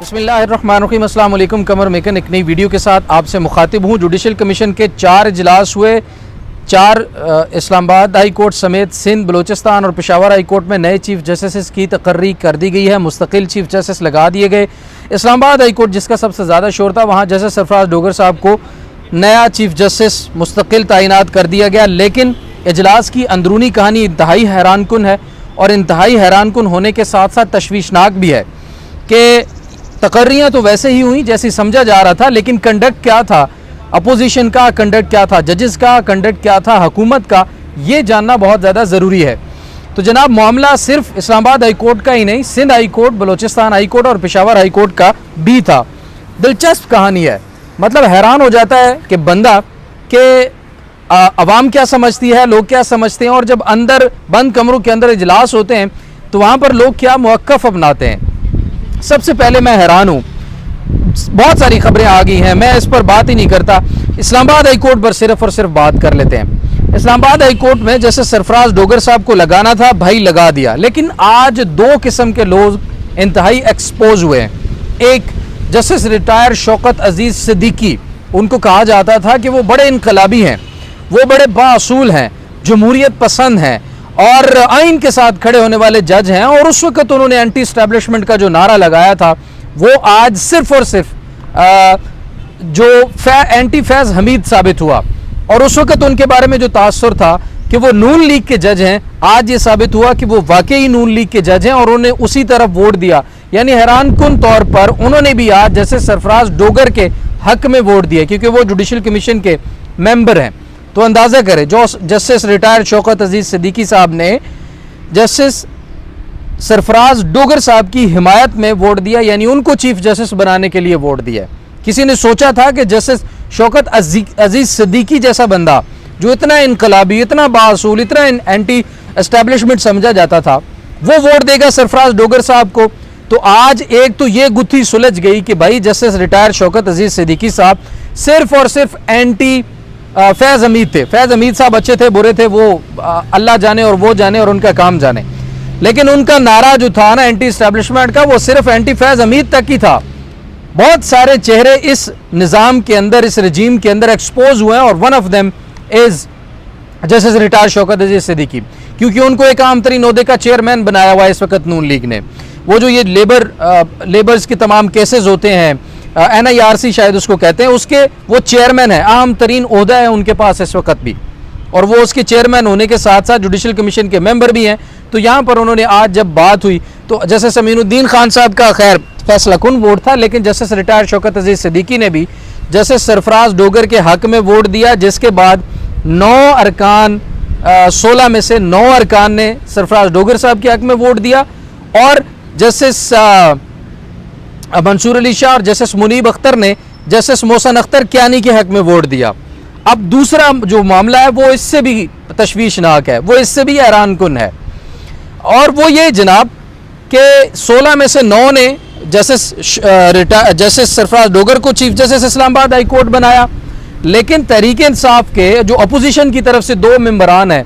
बिस्मिल्लाहिर्रहमानिर्रहीम। अस्सलाम वालेकुम। कमर मेकन एक नई वीडियो के साथ आपसे मुखातिब हूँ। जुडिशल कमीशन के 4 इजलास हुए। 4 इस्लामाबाद हाई कोर्ट समेत सिंध, बलूचिस्तान और पेशावर हाई कोर्ट में नए चीफ जस्टिस की तकर्री कर दी गई है। मुस्तकिल चीफ जस्टिस लगा दिए गए। इस्लामाबाद हाई कोर्ट जिसका सबसे ज़्यादा शोर था, वहाँ जस्टिस सरफराज डोगर साहब को नया चीफ जस्टिस मुस्तकिल तैनात कर दिया गया। लेकिन इजलास की अंदरूनी कहानी इंतहाई हैरानकुन है और इंतहाई हैरानकुन होने के साथ साथ तशवीशनाक भी है कि तकर्रियाँ तो वैसे ही हुई जैसी समझा जा रहा था, लेकिन कंडक्ट क्या था, अपोजिशन का कंडक्ट क्या था, जजेस का कंडक्ट क्या था, हुकूमत का, ये जानना बहुत ज़्यादा ज़रूरी है। तो जनाब, मामला सिर्फ इस्लामाबाद हाई कोर्ट का ही नहीं, Sindh high court, Balochistan high court और पेशावर हाई कोर्ट का भी था। दिलचस्प कहानी है। मतलब हैरान हो जाता है कि बंदा कि अवाम क्या समझती है, लोग क्या समझते हैं, और जब अंदर बंद कमरों के अंदर इजलास होते हैं तो वहाँ पर लोग क्या मौक़िफ़ अपनाते हैं। सबसे पहले मैं हैरान हूँ, बहुत सारी खबरें आ गई हैं, मैं इस पर बात ही नहीं करता। इस्लामाबाद हाई कोर्ट पर सिर्फ और सिर्फ बात कर लेते हैं। इस्लामाबाद हाई कोर्ट में जैसे सरफराज डोगर साहब को लगाना था, भाई लगा दिया। लेकिन आज 2 किस्म के लोग इंतहाई एक्सपोज हुए हैं। एक जस्टिस रिटायर शौकत अजीज़ सिद्दीकी, उनको कहा जाता था कि वो बड़े इनकलाबी हैं, वो बड़े बाअसूल हैं, जमहूरियत पसंद हैं और आइन के साथ खड़े होने वाले जज हैं। और उस वक्त उन्होंने एंटी एस्टैब्लिशमेंट का जो नारा लगाया था, वो आज सिर्फ और सिर्फ जो एंटी फैज़ हमीद साबित हुआ। और उस वक्त उनके बारे में जो तासुर था कि वो नून लीग के जज हैं, आज ये साबित हुआ कि वो वाकई नून लीग के जज हैं और उन्होंने उसी तरफ वोट दिया। यानी हैरानकुन तौर पर उन्होंने भी आज जैसे सरफराज डोगर के हक में वोट दिया, क्योंकि वो जुडिशल कमीशन के मेंबर हैं। तो अंदाज़ा करें, जो जस्टिस रिटायर्ड शौकत अजीज़ सिद्दीकी साहब ने जस्टिस सरफराज डोगर साहब की हिमायत में वोट दिया, यानी उनको चीफ जस्टिस बनाने के लिए वोट दिया। किसी ने सोचा था कि जस्टिस शौकत अजीज़ सिद्दीकी जैसा बंदा जो इतना इनकलाबी, इतना बाअसूल, इतना एंटी एस्टैब्लिशमेंट समझा जाता था, वो वोट देगा सरफराज डोगर साहब को। तो आज एक तो ये गुत्थी सुलझ गई कि भाई जस्टिस रिटायर्ड शौकत अजीज़ सिद्दीकी साहब सिर्फ और सिर्फ एंटी फैज़ हमीद थे। फैज़ हमीद साहब अच्छे थे बुरे थे, वो अल्लाह जाने और वो जाने और उनका काम जाने। लेकिन उनका नारा जो था ना एंटी एस्टैब्लिशमेंट का, वो सिर्फ एंटी फैज़ हमीद तक ही था। बहुत सारे चेहरे इस निज़ाम के अंदर, इस रजीम के अंदर एक्सपोज हुए हैं और one of them is justice retired Shaukat Aziz Siddiqui, क्योंकि उनको एक आम तरीन ओहदे का चेयरमैन बनाया हुआ है इस वक्त नून लीग ने। वो जो ये लेबर्स के तमाम केसेस होते हैं, NIRC शायद उसको कहते हैं, उसके वो चेयरमैन है, अहम तरीन ओहदा है उनके पास इस वक्त भी, और वो उसके चेयरमैन होने के साथ साथ जुडिशल कमीशन के मेंबर भी हैं। तो यहाँ पर उन्होंने आज जब बात हुई तो जस्टिस अमीनुद्दीन खान साहब का खैर फैसला कुन वोट था, लेकिन जस्टिस रिटायर्ड शौकत अजीज़ सिद्दीकी ने भी जस्टिस सरफराज डोगर के हक में वोट दिया, जिसके बाद 9 अरकान 16 में से 9 अरकान ने सरफराज डोगर साहब के हक में वोट दिया और जस्टिस मंसूर अली शाह और जस्टिस मुनीब अख्तर ने जस्टिस मोहसन अख्तर कियानी के हक में वोट दिया। अब दूसरा जो मामला है वो इससे भी तशवीशनाक है, वो इससे भी हैरानकुन है, और वो ये जनाब कि 16 में से 9 ने जस्टिस सरफराज डोगर को chief justice Islamabad high court बनाया। लेकिन तहरीक इंसाफ के जो अपोजिशन की तरफ से 2 मेंबरान हैं,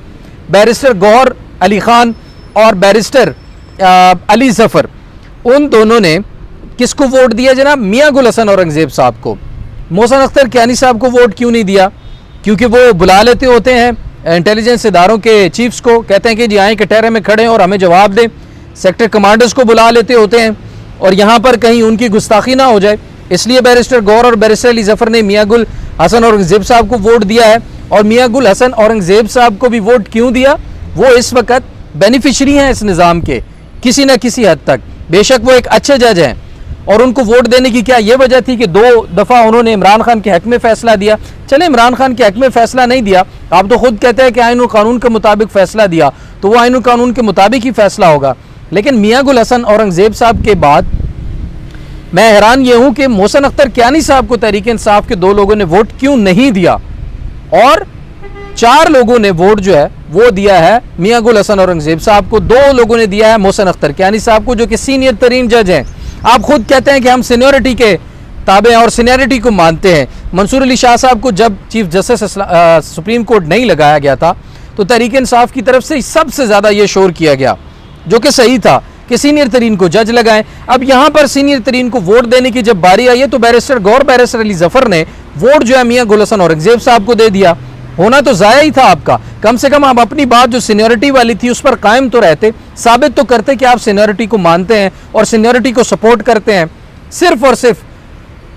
बैरिस्टर गौहर अली खान और बैरिस्टर अली जफ़र, उन दोनों ने किसको वोट दिया जनाब? मियां गुल हसन औरंगज़ेब साहब को। मोहसन अख्तर कियानी साहब को वोट क्यों नहीं दिया? क्योंकि वो बुला लेते होते हैं इंटेलिजेंस इदारों के चीफ्स को, कहते हैं कि जी आए कटहरे में खड़े और हमें जवाब दें। सेक्टर कमांडर्स को बुला लेते होते हैं और यहाँ पर कहीं उनकी गुस्ताखी ना हो जाए, इसलिए बैरिस्टर गौर और बैरिस्टर अली जफ़र ने मियां गुल हसन औरंगज़ेब साहब को वोट दिया है। और मियां गुल हसन औरंगज़ेब साहब को भी वोट क्यों दिया? वो इस वक्त बेनिफिशरी हैं इस निज़ाम के किसी न किसी हद तक। बेशक वो एक अच्छे जज हैं और उनको वोट देने की क्या ये वजह थी कि 2 दफ़ा उन्होंने इमरान खान के हक में फ़ैसला दिया। चले इमरान खान के हक में फ़ैसला नहीं दिया, आप तो खुद कहते हैं कि आइन और कानून के मुताबिक फ़ैसला दिया, तो वो आइन और कानून के मुताबिक ही फ़ैसला होगा। लेकिन मियां गुल हसन औरंगज़ेब साहब के बाद मैं हैरान ये हूँ कि मोहसन अख्तर कियानी साहब को तहरीक इंसाफ के 2 लोगों ने वोट क्यों नहीं दिया, और 4 लोगों ने वोट जो है वो दिया है मियां गुल हसन औरंगज़ेब साहब को। 2 लोगों ने दिया है मोहसन अख्तर कियानी साहब को, जो कि सीनियर तरीन जज हैं। आप खुद कहते हैं कि हम सीनियरिटी के ताबे हैं और सीनियरिटी को मानते हैं। मंसूर अली शाह साहब को जब चीफ जस्टिस सुप्रीम कोर्ट नहीं लगाया गया था तो तहरीक इंसाफ की तरफ से सबसे ज़्यादा ये शोर किया गया, जो कि सही था, कि सीनियर तरीन को जज लगाएं। अब यहाँ पर सीनियर तरीन को वोट देने की जब बारी आई है तो बैरिस्टर गौर बैरिस्टर अली जफर ने वोट जो है मियां गुल हसन औरंगजेब साहब को दे दिया। होना तो जाया ही था आपका, कम से कम आप अपनी बात जो सीनियरिटी वाली थी उस पर कायम तो रहते, साबित तो करते कि आप सीनियरिटी को मानते हैं और सीनियरिटी को सपोर्ट करते हैं। सिर्फ और सिर्फ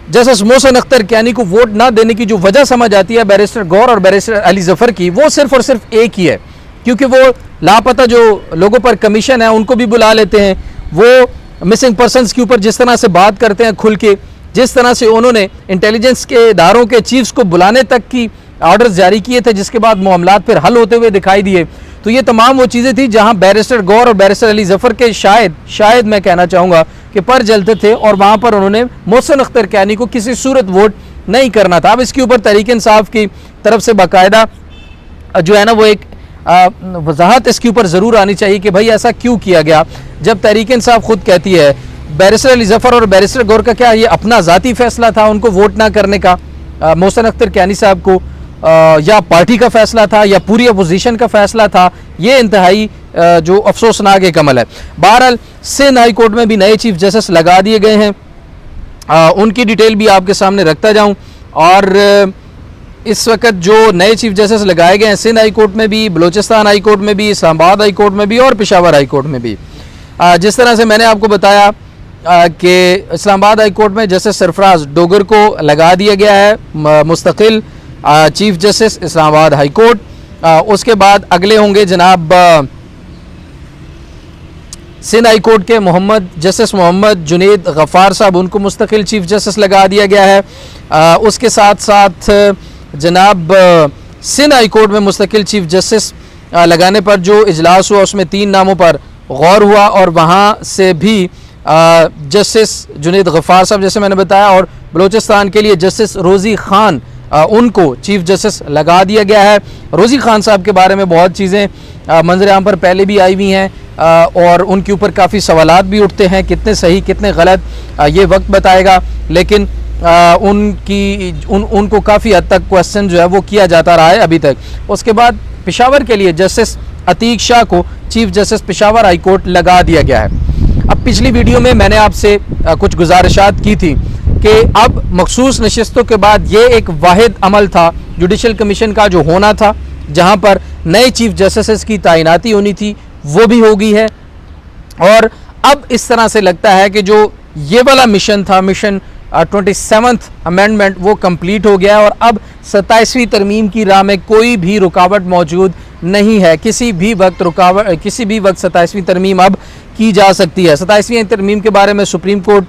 जस्टिस मोहसिन अख्तर कियानी को वोट ना देने की जो वजह समझ आती है बैरिस्टर गौर और बैरिस्टर अली जफर की, वो सिर्फ और सिर्फ एक ही है, क्योंकि वो लापता जो लोगों पर कमीशन है उनको भी बुला लेते हैं। वो मिसिंग पर्सनस के ऊपर जिस तरह से बात करते हैं खुल के, जिस तरह से उन्होंने इंटेलिजेंस के इदारों के चीफ्स को बुलाने तक की ऑर्डर्स जारी किए थे, जिसके बाद मामलात फिर हल होते हुए दिखाई दिए। तो ये तमाम वो चीज़ें थी जहां बैरिस्टर गौर और बैरिस्टर अली जफर के शायद मैं कहना चाहूँगा कि पर जलते थे और वहाँ पर उन्होंने मोहसिन अख्तर कियानी को किसी सूरत वोट नहीं करना था। अब इसके ऊपर तहरीक इंसाफ की तरफ से बाकायदा जो है ना वो एक वजाहत इसके ऊपर ज़रूर आनी चाहिए कि भाई ऐसा क्यों किया गया, जब तहरीक इंसाफ खुद कहती है बैरिस्टर अली जफर और बैरिस्टर गौर का क्या ये अपना ज़ाती फैसला था उनको वोट ना करने का मोहसिन अख्तर कियानी साहब को, या पार्टी का फैसला था या पूरी अपोजिशन का फैसला था। ये इंतहाई जो अफसोसनाक एक अमल है। बहरहाल सिंध हाई कोर्ट में भी नए चीफ जस्टिस लगा दिए गए हैं, उनकी डिटेल भी आपके सामने रखता जाऊं। और इस वक्त जो नए चीफ जस्टिस लगाए गए हैं सिंध हाई कोर्ट में भी, बलूचिस्तान हाई कोर्ट में भी, इस्लामाबाद हाई कोर्ट में भी और पेशावर हाई कोर्ट में भी। जिस तरह से मैंने आपको बताया कि इस्लामाबाद हाई कोर्ट में जस्टिस सरफराज डोगर को लगा दिया गया है मुस्तकिल chief justice Islamabad high court. उसके बाद अगले होंगे जनाब सिंध हाई कोर्ट के जस्टिस मोहम्मद जुनेद गफ़ार साहब, उनको मुस्तकिल चीफ जस्टिस लगा दिया गया है। उसके साथ साथ जनाब सिंध हाई कोर्ट में मुस्तकिल चीफ जस्टिस लगाने पर जो इजलास हुआ उसमें 3 नामों पर गौर हुआ और वहाँ से भी जस्टिस जुनेद गफ़ार साहब जैसे मैंने बताया, और बलूचिस्तान के लिए जस्टिस रोज़ी ख़ान उनको चीफ जस्टिस लगा दिया गया है। रोज़ी ख़ान साहब के बारे में बहुत चीज़ें मंजर आम पर पहले भी आई हुई हैं और उनके ऊपर काफ़ी सवालात भी उठते हैं, कितने सही कितने गलत ये वक्त बताएगा, लेकिन उनको काफ़ी हद तक क्वेश्चन जो है वो किया जाता रहा है अभी तक। उसके बाद पेशावर के लिए जस्टिस अतीक शाह को chief justice Peshawar high court लगा दिया गया है। अब पिछली वीडियो में मैंने आपसे कुछ गुजारिशात की थी कि अब मखसूस नशिस्तों के बाद ये एक वाहिद अमल था जुडिशल कमीशन का जो होना था, जहां पर नए चीफ जस्टिस की तैनाती होनी थी, वो भी हो गई है। और अब इस तरह से लगता है कि जो ये वाला मिशन था, मिशन 27th अमेंडमेंट, वो कंप्लीट हो गया है और अब 27वीं तरमीम की राह में कोई भी रुकावट मौजूद नहीं है। किसी भी वक्त 27वीं तरमीम अब की जा सकती है। 27वीं तरमीम के बारे में सुप्रीम कोर्ट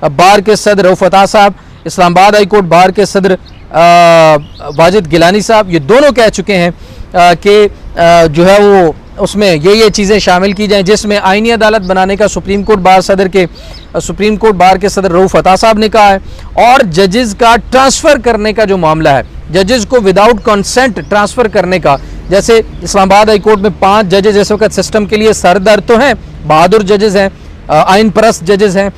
बार के सदर रऊफ़त साहब, इस्लामाबाद हाई कोर्ट बार के सदर वाजिद गिलानी साहब, ये दोनों कह चुके हैं कि जो है वो उसमें ये चीज़ें शामिल की जाएं जिसमें आईनी अदालत बनाने का सुप्रीम कोर्ट बार के सदर रऊफ़त साहब ने कहा है। और जजेस का ट्रांसफ़र करने का जो मामला है, जजेस को विदाउट कंसेंट ट्रांसफ़र करने का, जैसे इस्लामाबाद हाई कोर्ट में 5 जजेस इस वक्त सिस्टम के लिए सरदर्द तो हैं, बहादुर जजेस हैं, आइन परस्त जजेस हैं,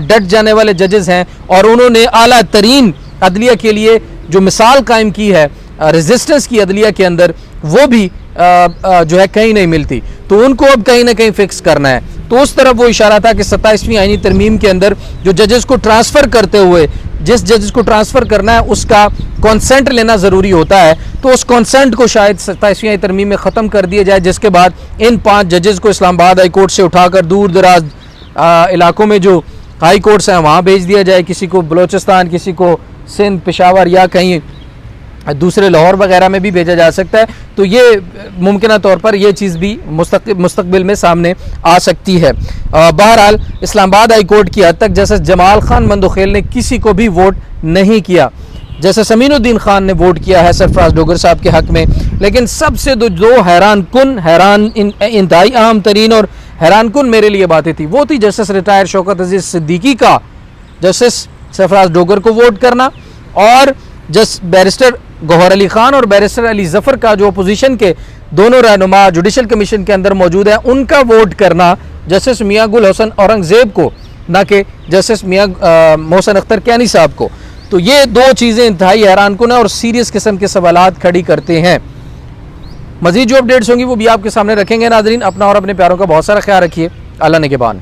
डट जाने वाले जजेस हैं, और उन्होंने आला तरीन अदलिया के लिए जो मिसाल कायम की है रेजिस्टेंस की अदलिया के अंदर, वो भी जो है कहीं नहीं मिलती, तो उनको अब कहीं ना कहीं फिक्स करना है। तो उस तरफ वो इशारा था कि 27वीं आईनी तरमीम के अंदर जो जजेस को ट्रांसफ़र करते हुए, जिस जजेस को ट्रांसफ़र करना है उसका कॉन्सेंट लेना ज़रूरी होता है, तो उस कॉन्सेंट को शायद 27वीं आईनी तरमीम में ख़त्म कर दिया जाए, जिसके बाद इन 5 जजेस को इस्लामाबाद हाई कोर्ट से उठाकर दूर दराज इलाकों में जो हाई कोर्ट्स हैं वहाँ भेज दिया जाए, किसी को बलूचिस्तान, किसी को सिंध, पेशावर या कहीं दूसरे लाहौर वगैरह में भी भेजा जा सकता है। तो ये मुमकिन तौर पर ये चीज़ भी मुस्तकबिल में सामने आ सकती है। बहरहाल इस्लामाबाद हाई कोर्ट की हद तक जैसे जमाल खान मंदोखेल ने किसी को भी वोट नहीं किया, जैसे समीनुद्दीन खान ने वोट किया है सरफराज डोगर साहब के हक़ में, लेकिन सबसे दो इंतहाई अहम तरीन और हैरान कुन मेरे लिए बातें थी, वो थी जस्टिस रिटायर शौकत अजीज़ सिद्दीकी का जस्टिस सरफराज डोगर को वोट करना, और बैरिस्टर गौहर अली ख़ान और बैरिस्टर अली जफ़र का जो अपोजिशन के दोनों रहनुमा जुडिशल कमीशन के अंदर मौजूद है, उनका वोट करना जस्टिस मियां गुल हसन औरंगज़ेब को, ना कि जस्टिस मियां मोहसिन अख्तर कियानी साहब को। तो ये 2 चीज़ें इंतहाई हैरान कुन और सीरियस किस्म के सवालात खड़ी करते हैं। मज़ीद जो अपडेट्स होंगी वो भी आपके सामने रखेंगे। नाज़रीन, अपना और अपने प्यारों का बहुत सारा ख्याल रखिए। अल्लाह निगहबान।